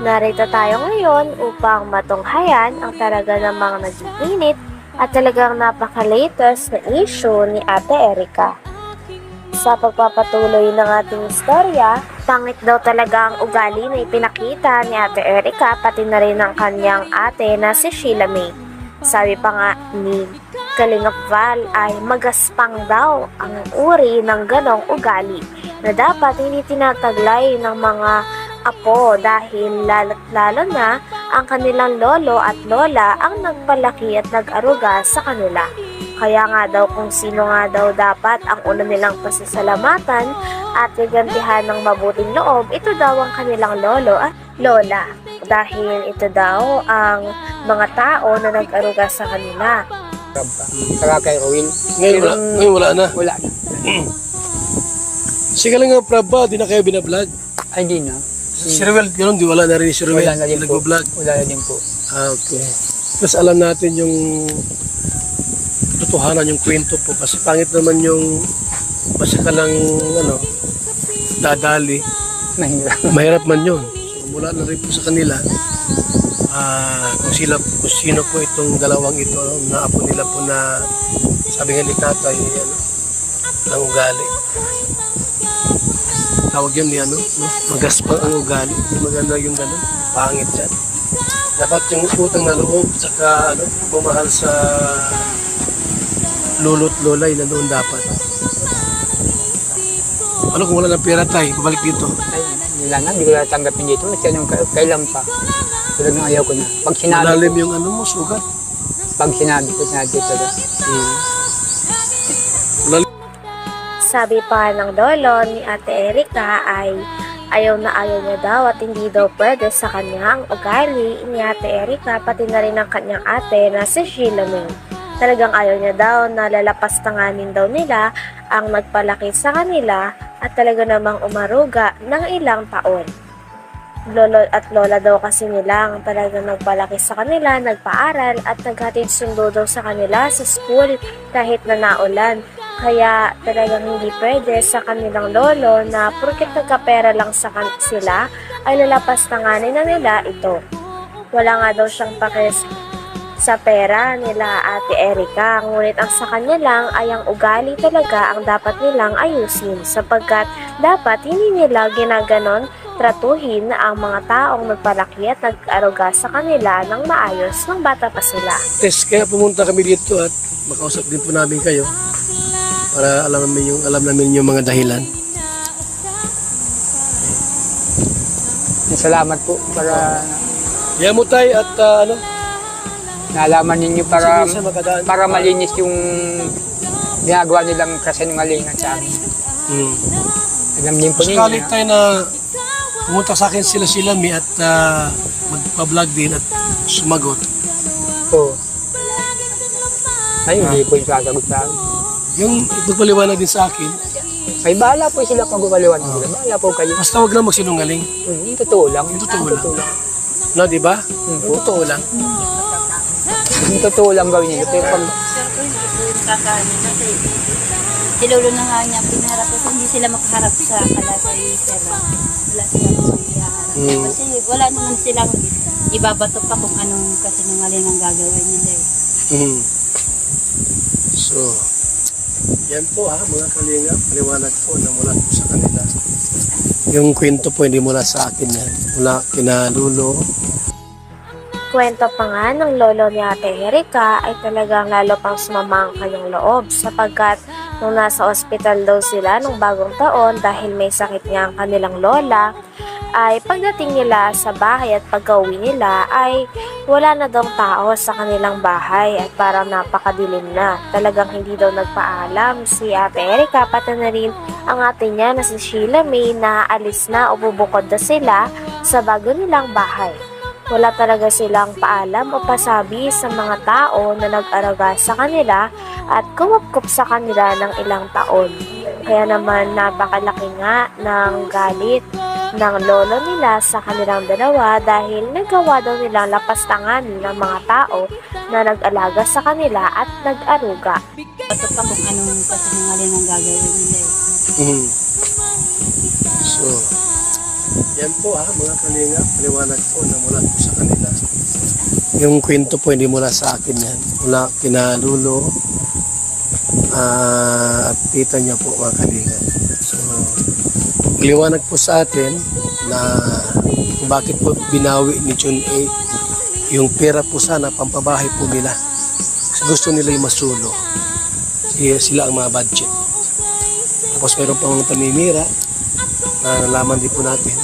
Narito tayo ngayon upang matunghayan ang talaga namang nag-iinit at talagang napaka-latest na issue ni Ate Erica. Sa pagpapatuloy ng ating istorya, pangit daw talaga ang ugali na ipinakita ni Ate Erica pati na rin ang kanyang ate na si Sheila May. Sabi pa nga ni Kalingap Val ay magaspang daw ang uri ng ganong ugali na dapat hindi tinataglay ng mga apo dahil lalo na ang kanilang lolo at lola ang nagpalaki at nag-aruga sa kanila. Kaya nga daw kung sino nga daw dapat ang una nilang pasisalamatan at gantihan ng mabuting loob, ito daw ang kanilang lolo at lola. Dahil ito daw ang mga tao na nag-aruga sa kanila. Saka kay Rowin. Ngayon wala na. Wala na. Sige lang nga, Prabba, di na kayo binablog. Ay, di na. Si Ruel, gano'n, di wala na rin si Ruel. Wala na din po. Nag-vlog. Wala na din po. Okay. Tapos alam natin yung totohanan, yung kwento po. Kasi pangit naman yung basta ka lang, dadali. Mahirap. Mahirap man yun. So mula na rin po sa kanila, kung sino po itong dalawang ito na apo nila po na sabi nga ni tatay, ng ugali. Tawag yun ni magaspang ang ugali. Maganda yung gano'n. Pangit yan. Dapat yung utang na loob saka bumahal sa lolo't lolay na doon dapat. Ano kung wala ng pera tayo, babalik dito? Ay, nila na. Hindi ko natanggapin dito. At yan yung kailan pa. Tulad ng ayaw ko na. Pag sinabi Malalim ko, yung mo, sugat. pag sinabi ko na dito. Sabi pa ng lolo ni Ate Erica ay ayaw na ayaw niya daw at hindi daw pwede sa kanyang ugali ni Ate Erica pati na rin ang kanyang ate na si Sheila May. Talagang ayaw niya daw na lalapastanganin daw nila ang nagpalaki sa kanila at talaga namang umaruga ng ilang taon. Lolo at lola daw kasi nilang talagang nagpalaki sa kanila, nagpaaral at naghatid sundo daw sa kanila sa school kahit na naulan. Kaya talagang hindi pwede sa kanilang lolo na porket nagkapera lang sila ay lalapastanganin na nila ito. Wala nga daw siyang pakis sa pera nila Ate Erica, ngunit ang sa kanya lang ay ang ugali talaga ang dapat nilang ayusin sapagkat dapat hindi nila ginaganon tratuhin ang mga taong nagpalaki at nag-aruga sa kanila ng maayos ng bata pa sila. Yes, kaya pumunta kami dito at makausap din po namin kayo para alam namin yung mga dahilan. Salamat po para Yamutay at nalaman ninyo para minsan makadaan. para malinis yung ginagawa nilang kasinungalingan sa amin. Alam din po Sakali ninyo. tayo na pumunta sa akin sila Mi at magpa-vlog din at sumagot. Oo. Ay, hindi po yung sasagot sa akin. Yung ipagpaliwanag din sa akin, Ay, bahala po sila kung gumaliwan nila. Bahala po kayo. basta wag lang magsinungaling. Yung totoo lang. Yung totoo lang. No, di ba? Yung totoo lang. Yung totoo lang gawin nila. Pero pag Si lolo na nga niya pinaharap kasi hindi sila makaharap sa kalasay sir. Wala silang paghiharap. Kasi wala naman silang ibabato pa kung anong kasinungaling ang gagawin nila eh. So, yan po mga kalingap, paliwanag po na mula po sa kanila. Yung kwento po hindi mula sa akin yan, mula kina Lulo. Kwento pa nga ng lolo ni Ate Erica ay talagang lalo pang sumama ang kanyang loob sapagkat nung nasa ospital daw sila nung bagong taon dahil may sakit nga ang kanilang lola, ay pagdating nila sa bahay at pag-uwi nila ay wala na daw tao sa kanilang bahay at parang napakadilim na. Talagang hindi daw nagpaalam si Ate Erica pati na rin ang ate niya na si Sheila May na alis na o bubukod na sila sa bago nilang bahay. Wala talaga silang paalam o pasabi sa mga tao na nag-araga sa kanila at kumupkup sa kanila ng ilang taon. Kaya naman napakalaki nga ng galit ng lolo nila sa kanilang dalawa dahil nagawa daw nilang lapastanganin ng mga tao na nag-alaga sa kanila at nag-aruga. Bato pa kung anong kasinungaling ang gagawin nila eh. So, Yan po mga kalingap, paliwanag po na mula po sa kanila. Yung kwento po hindi mula sa akin yan. Mula kina Lulo at tita niya po mga kalingap. So, paliwanag po sa atin na kung bakit po binawi ni June 8 yung pera po sana pampabahay po nila. Kasi gusto nila yung masulo. Sila ang mga budget. Tapos meron pang pamimira na nalaman din po natin.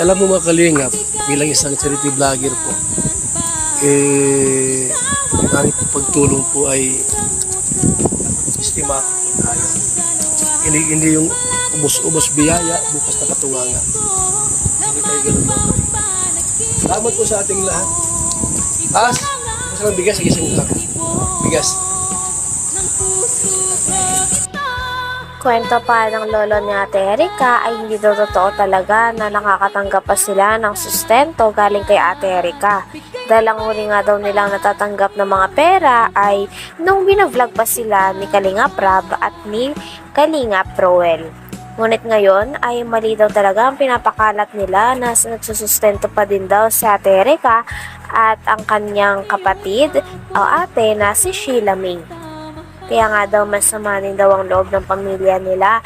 Alam mo mga kalingap, bilang isang charity vlogger po, yung aming pagtulong po ay estima tayo. Hindi yung ubos-ubos biyaya, bukas na katunganga. Hindi tayo ganun mga kalingap. Salamat po sa ating lahat. Pas, masarang bigas, isang lang. Bigas. Kwento pa ng lolo ni Ate Erika ay hindi daw totoo talaga na nakakatanggap pa sila ng sustento galing kay Ate Erika. Dahil ang huli nga daw nilang natatanggap ng mga pera ay nung binavlog pa sila ni Kalingap Rab at ni Kalingap Roel. Ngunit ngayon ay mali daw talaga ang pinapakalat nila na nagsusustento pa din daw si Ate Erika at ang kanyang kapatid o ate na si Sheila May. Kaya nga daw masama din daw ang loob ng pamilya nila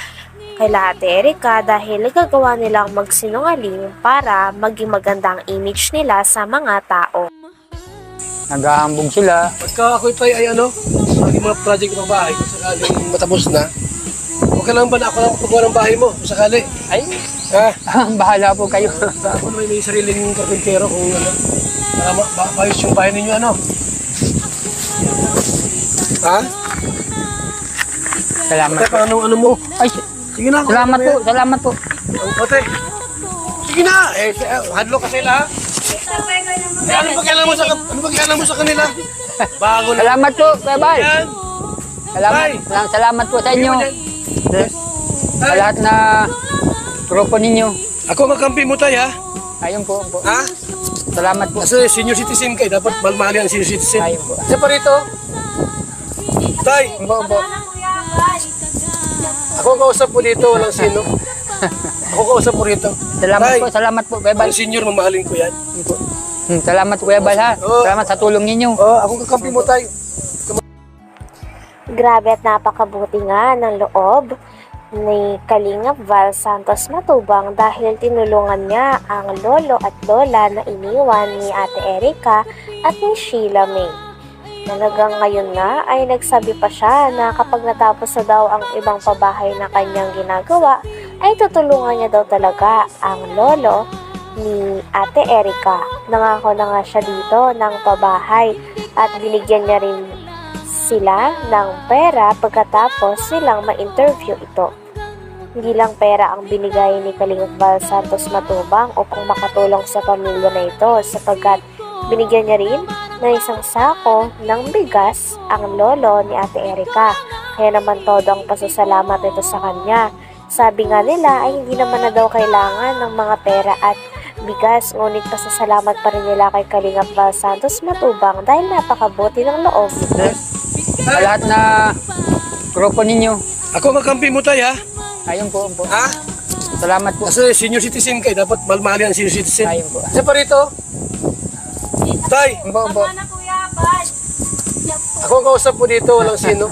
kay Ate Erika dahil nagagawa nilang magsinungaling para maging maganda ang image nila sa mga tao. Naghahambog sila. Pagka ako'y tayo ay sa aking mga project ng bahay, kung sakaling matapos na, okay lang ba na ako lang pagawa ng bahay mo, kung sakali? Ay, bahala po kayo. Ako naman may sariling karpintero kung para maayos yung bahay ninyo Ha? Salamat Ate, po. ano mo? Ay, Sige na. salamat po. Ate, sige na. Hadlo ka sila. Ano ba kailangan mo sa kanila? Bago na. Salamat po, Kuya Bal. Yan. Salamat po sa inyo. Sa lahat na grupo ninyo. Ako magkampi mo tayo, ha? Ayun po. Ha? Salamat po. Kasi senior citizen kayo, dapat malmali ang senior citizen. Ayun po. Isa pa rito. Tay, Opo. ako kausap po dito, walang sino. Ako kausap po rito. Salamat po, Kuya Bal. Ang senior, mamahalin ko yan. Salamat po, Kuya Bal, ha. Oo. Salamat sa tulong ninyo. Ako kakampi mo tayo. Grabe at napakabuti nga ng loob ni Kalingap Val Santos Matubang dahil tinulungan niya ang lolo at lola na iniwan ni Ate Erika at ni Sheila May. Talagang ngayon na ay nagsabi pa siya na kapag natapos na daw ang ibang pabahay na kanyang ginagawa, ay tutulungan niya daw talaga ang lolo ni Ate Erika. Nangako na nga siya dito ng pabahay at binigyan niya rin sila ng pera pagkatapos silang ma-interview ito. Hindi lang pera ang binigay ni Kalingap Val Santos Matubang upang makatulong sa pamilya na ito sapagkat binigyan niya rin ng isang sako ng bigas ang lolo ni Ate Erika. Kaya naman todo ang pasasalamat ito sa kanya. Sabi nga nila ay hindi naman na daw kailangan ng mga pera at bigas, ngunit pasasalamat pa rin nila kay Kalingap Val Santos Matubang dahil napakabuti ng loob. Sa lahat na grupo ninyo. Ako magkampi mo tayo, ha? Ayun po. Ha? Salamat po. Kasi senior citizen kayo, dapat malmali ang senior citizen. Ayun po. Isa pa rito. Tay, Opo. ako ang kausap po dito, walang sino.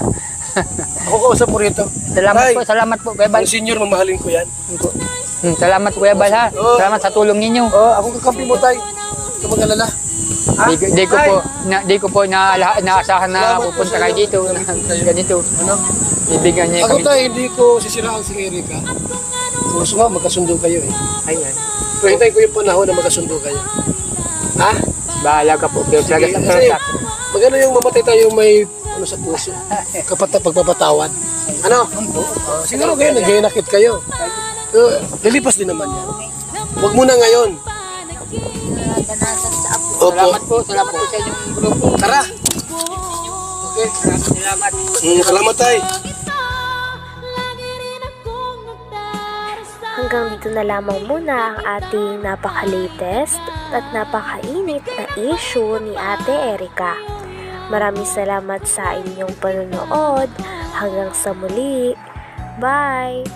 Ako kausap po rito. Salamat po, Kuya Bal. Ang senior, mamahalin ko yan. Salamat, Kuya Bal, ha. Oo. Salamat sa tulong ninyo. Ako kakampi mo tayo. Ito mag-alala. Di ko po naasahan na Salamat po pupunta sa kayo inyo. dito. Ganito. Ano? Ibigyan niya Ako kami. tayo, hindi ko sisiraan si Erika. Gusto nga, magkasundo kayo eh. Ayan. Pero hintayin ko yung panahon na magkasundo kayo. Ha? Bahala ka po. Pero talaga sa Kasi maganda yung mamatay tayo may sa puso. Pagpapatawad. Ano? Siguro kayo, naghihinakit kayo. Pero lilipas din naman yan. Huwag muna ngayon. Opo. Salamat po sa inyong grupo. Tara. Okay. Salamat. Salamat tayo. Hanggang dito na lamang muna ang ating napaka-latest at napakainit na issue ni Ate Erika. Maraming salamat sa inyong panonood. Hanggang sa muli. Bye!